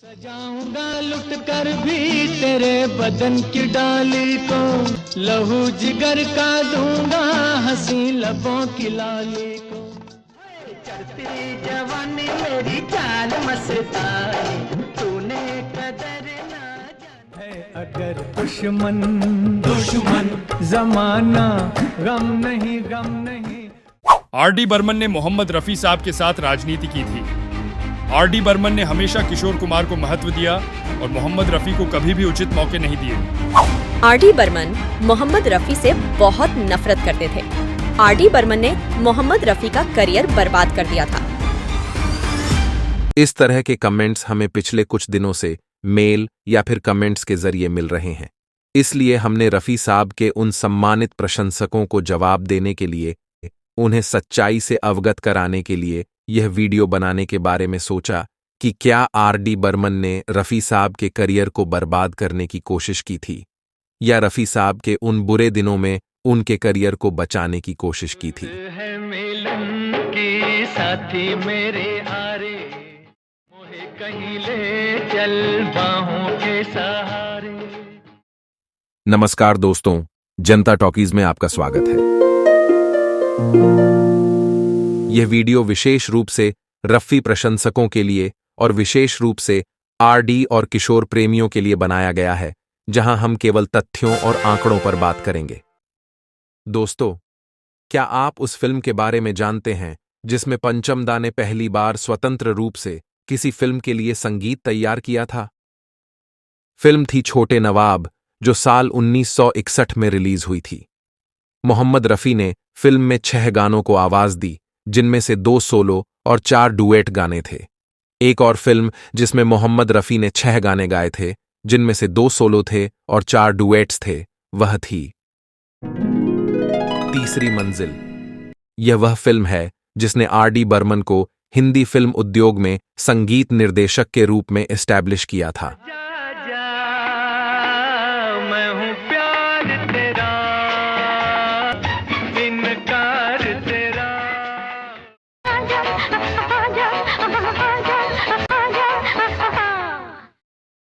सजाऊंगा लुट कर भी तेरे बदन की डाली को, लहू जिगर का दूंगा हंसी लबों की लाली को। चढ़ती जवानी मेरी चाल मस्तानी, तूने कदर ना जाना है अगर दुश्मन जमाना गम नहीं। आर.डी. बर्मन ने मोहम्मद रफी साहब के साथ राजनीति की थी। आर.डी. बर्मन ने हमेशा किशोर कुमार को महत्व दिया और मोहम्मद रफी को कभी भी उचित मौके नहीं दिए। आर.डी. बर्मन मोहम्मद रफी से बहुत नफरत करते थे। आर.डी. बर्मन ने मोहम्मद रफी का करियर बर्बाद कर दिया था। इस तरह के कमेंट्स हमें पिछले कुछ दिनों से मेल या फिर कमेंट्स के जरिए मिल रहे हैं। इसलिए हमने रफी साहब के उन सम्मानित प्रशंसकों को जवाब देने के लिए, उन्हें सच्चाई से अवगत कराने के लिए यह वीडियो बनाने के बारे में सोचा कि क्या आर.डी. बर्मन ने रफी साहब के करियर को बर्बाद करने की कोशिश की थी या रफी साहब के उन बुरे दिनों में उनके करियर को बचाने की कोशिश की थी। है मिलन की साथी मेरे हारे, मोहे कहीं ले चल बाहों के सहारे। नमस्कार दोस्तों, जनता टॉकीज में आपका स्वागत है। यह वीडियो विशेष रूप से रफी प्रशंसकों के लिए और विशेष रूप से आर.डी. और किशोर प्रेमियों के लिए बनाया गया है, जहां हम केवल तथ्यों और आंकड़ों पर बात करेंगे। दोस्तों, क्या आप उस फिल्म के बारे में जानते हैं जिसमें पंचम दा ने पहली बार स्वतंत्र रूप से किसी फिल्म के लिए संगीत तैयार किया था? फिल्म थी छोटे नवाब, जो साल 1961 में रिलीज हुई थी। मोहम्मद रफी ने फिल्म में 6 गानों को आवाज दी, जिनमें से 2 सोलो और 4 डुएट गाने थे। एक और फिल्म जिसमें मोहम्मद रफी ने 6 गाने गाए थे, जिनमें से 2 सोलो थे और 4 डुएट्स थे, वह थी तीसरी मंजिल। यह वह फिल्म है जिसने आर.डी. बर्मन को हिंदी फिल्म उद्योग में संगीत निर्देशक के रूप में एस्टैब्लिश किया था। मैं हूँ प्यार तेरा, इनकार तेरा।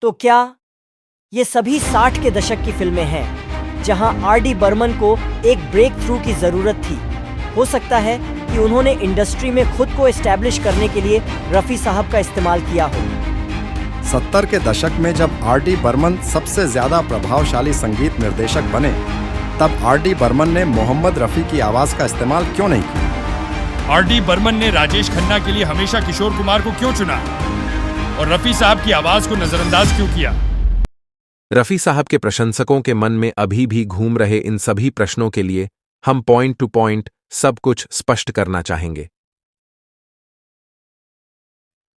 तो क्या ये सभी 60 के दशक की फिल्में हैं जहां आर.डी. बर्मन को एक ब्रेक थ्रू की जरूरत थी? हो सकता है कि उन्होंने इंडस्ट्री में खुद को एस्टैब्लिश करने के लिए रफी साहब का इस्तेमाल किया हो। 70 के दशक में जब आर.डी. बर्मन सबसे ज्यादा प्रभावशाली संगीत निर्देशक बने, तब आर.डी. बर्मन ने मोहम्मद रफी की आवाज का इस्तेमाल क्यों नहीं किया? आर.डी. बर्मन ने राजेश खन्ना के लिए हमेशा किशोर कुमार को क्यों चुना और रफी साहब की आवाज को नजरअंदाज क्यों किया? रफी साहब के प्रशंसकों के मन में अभी भी घूम रहे इन सभी प्रश्नों के लिए हम पॉइंट टू पॉइंट सब कुछ स्पष्ट करना चाहेंगे।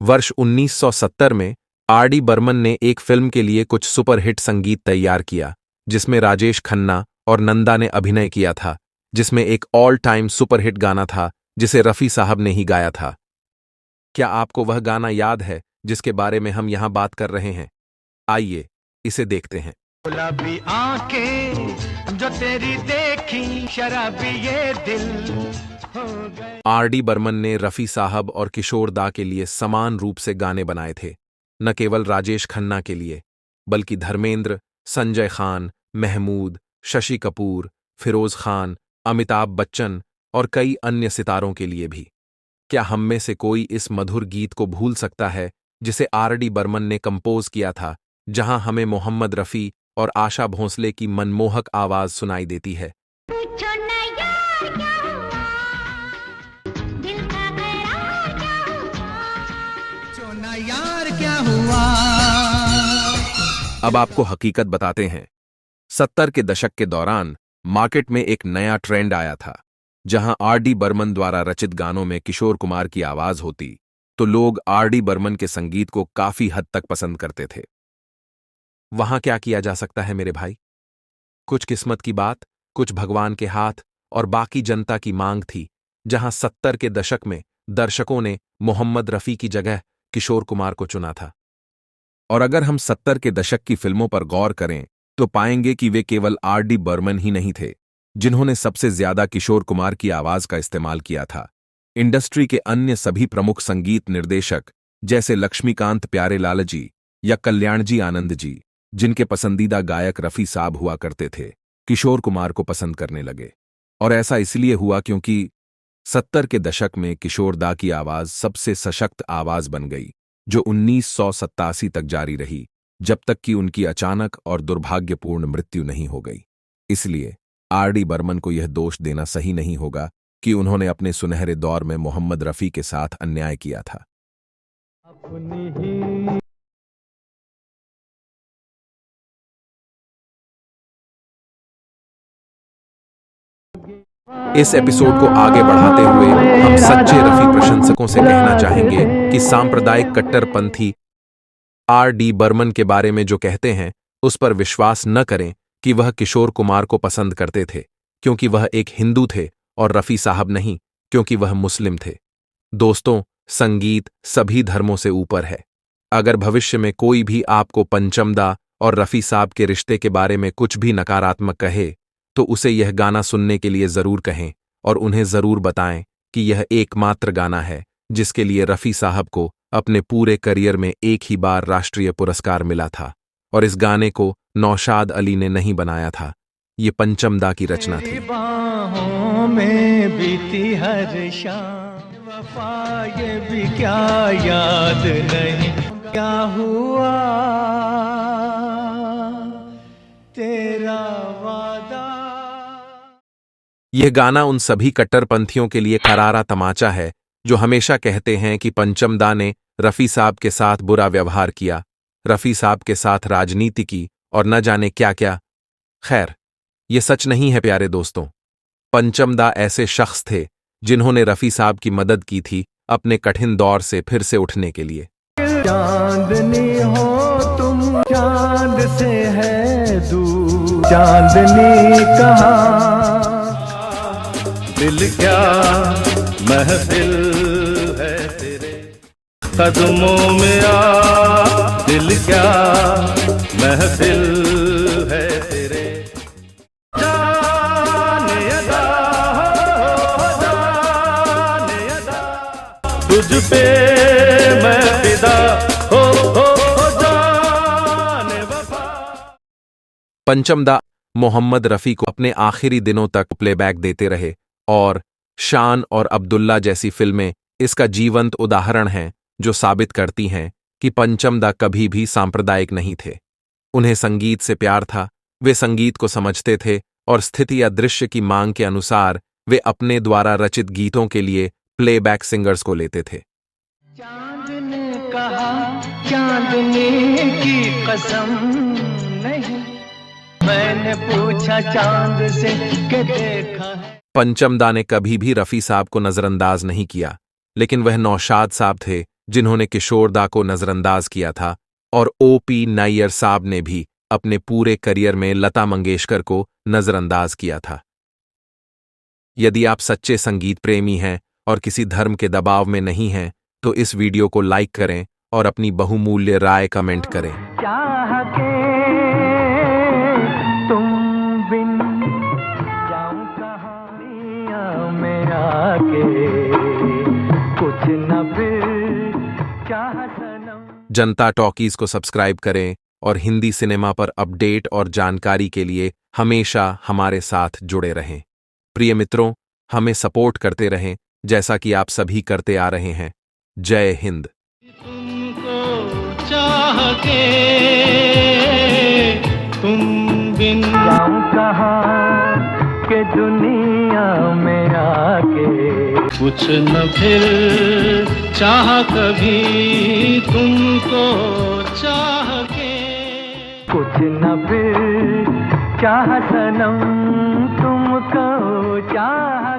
वर्ष 1970 में आर.डी. बर्मन ने एक फिल्म के लिए कुछ सुपरहिट संगीत तैयार किया, जिसमें राजेश खन्ना और नंदा ने अभिनय किया था, जिसमें एक ऑल टाइम सुपरहिट गाना था जिसे रफी साहब ने ही गाया था। क्या आपको वह गाना याद है जिसके बारे में हम यहां बात कर रहे हैं? आइए इसे देखते हैं। गुलाबी आंखें जो तेरी देखी, शराबी ये दिल हो गए। आर.डी. बर्मन ने रफी साहब और किशोर दा के लिए समान रूप से गाने बनाए थे, न केवल राजेश खन्ना के लिए, बल्कि धर्मेंद्र, संजय खान, महमूद, शशि कपूर, फिरोज खान, अमिताभ बच्चन और कई अन्य सितारों के लिए भी। क्या हम में से कोई इस मधुर गीत को भूल सकता है जिसे आर.डी. बर्मन ने कंपोज किया था, जहां हमें मोहम्मद रफी और आशा भोंसले की मनमोहक आवाज सुनाई देती है? यार क्या हुआ? अब आपको हकीकत बताते हैं। 70 के दशक के दौरान मार्केट में एक नया ट्रेंड आया था, जहां आर.डी. बर्मन द्वारा रचित गानों में किशोर कुमार की आवाज होती, तो लोग आर.डी. बर्मन के संगीत को काफी हद तक पसंद करते थे। वहां क्या किया जा सकता है मेरे भाई? कुछ किस्मत की बात, कुछ भगवान के हाथ और बाकी जनता की मांग थी, जहां 70 के दशक में दर्शकों ने मोहम्मद रफी की जगह किशोर कुमार को चुना था। और अगर हम 70 के दशक की फिल्मों पर गौर करें तो पाएंगे कि वे केवल आर.डी. बर्मन ही नहीं थे जिन्होंने सबसे ज्यादा किशोर कुमार की आवाज का इस्तेमाल किया था। इंडस्ट्री के अन्य सभी प्रमुख संगीत निर्देशक जैसे लक्ष्मीकांत प्यारेलाल जी, या कल्याण जी आनंद जी, जिनके पसंदीदा गायक रफी साहब हुआ करते थे, किशोर कुमार को पसंद करने लगे। और ऐसा इसलिए हुआ क्योंकि 70 के दशक में किशोर दा की आवाज सबसे सशक्त आवाज बन गई, जो 1987 तक जारी रही, जब तक कि उनकी अचानक और दुर्भाग्यपूर्ण मृत्यु नहीं हो गई। इसलिए आर.डी. बर्मन को यह दोष देना सही नहीं होगा कि उन्होंने अपने सुनहरे दौर में मोहम्मद रफी के साथ अन्याय किया था। इस एपिसोड को आगे बढ़ाते हुए हम सच्चे रफी प्रशंसकों से कहना चाहेंगे कि सांप्रदायिक कट्टरपंथी आर.डी. बर्मन के बारे में जो कहते हैं उस पर विश्वास न करें कि वह किशोर कुमार को पसंद करते थे क्योंकि वह एक हिंदू थे और रफी साहब नहीं क्योंकि वह मुस्लिम थे। दोस्तों, संगीत सभी धर्मों से ऊपर है। अगर भविष्य में कोई भी आपको पंचमदा और रफी साहब के रिश्ते के बारे में कुछ भी नकारात्मक कहे तो उसे यह गाना सुनने के लिए जरूर कहें और उन्हें जरूर बताएं कि यह एकमात्र गाना है जिसके लिए रफी साहब को अपने पूरे करियर में एक ही बार राष्ट्रीय पुरस्कार मिला था, और इस गाने को नौशाद अली ने नहीं बनाया था, ये पंचमदा की रचना थी। बाहों में बीती हर शाम वफा ये भी क्या याद नहीं, क्या हुआ तेरा वादा। यह गाना उन सभी कट्टरपंथियों के लिए करारा तमाचा है जो हमेशा कहते हैं कि पंचमदा ने रफी साहब के साथ बुरा व्यवहार किया, रफी साहब के साथ राजनीति की और न जाने क्या क्या। खैर, ये सच नहीं है प्यारे दोस्तों। पंचमदा ऐसे शख्स थे जिन्होंने रफी साहब की मदद की थी अपने कठिन दौर से फिर से उठने के लिए। चांदनी हो तुम चांद से है दूर, चांदनी कहाँ दिल क्या महफिल है तेरे कदमों में आ, दिल क्या महफिल है तेरे। जाने अदा हो, जाने अदा तुझ पे मैं फिदा हो जाने वफा। पंचमदा मोहम्मद रफी को अपने आखिरी दिनों तक प्लेबैक देते रहे और शान और अब्दुल्ला जैसी फिल्में इसका जीवंत उदाहरण हैं जो साबित करती हैं कि पंचमदा कभी भी सांप्रदायिक नहीं थे। उन्हें संगीत से प्यार था, वे संगीत को समझते थे और स्थिति या दृश्य की मांग के अनुसार वे अपने द्वारा रचित गीतों के लिए प्लेबैक सिंगर्स को लेते थे। चांद ने कहा चांदनी की कसम नहीं, मैंने पूछा चांद से कि देखा है। पंचमदा ने कभी भी रफी साहब को नजरअंदाज नहीं किया, लेकिन वह नौशाद साहब थे जिन्होंने किशोर दा को नजरअंदाज किया था, और ओ.पी. नायर साहब ने भी अपने पूरे करियर में लता मंगेशकर को नजरअंदाज किया था। यदि आप सच्चे संगीत प्रेमी हैं और किसी धर्म के दबाव में नहीं हैं तो इस वीडियो को लाइक करें और अपनी बहुमूल्य राय कमेंट करें। चाह के तुम बिन जाऊं कहानियां में आके, कुछ न फिर चाह सनम। जनता टॉकीज को सब्सक्राइब करें और हिंदी सिनेमा पर अपडेट और जानकारी के लिए हमेशा हमारे साथ जुड़े रहें। प्रिय मित्रों, हमें सपोर्ट करते रहें जैसा कि आप सभी करते आ रहे हैं। जय हिंद। तुमको चाह के तुम बिन जाऊं कहाँ के दुनिया में आके, कुछ न फिर चाह कभी तुमको चाह के, कुछ न फिर चाह सनम तुमको चाह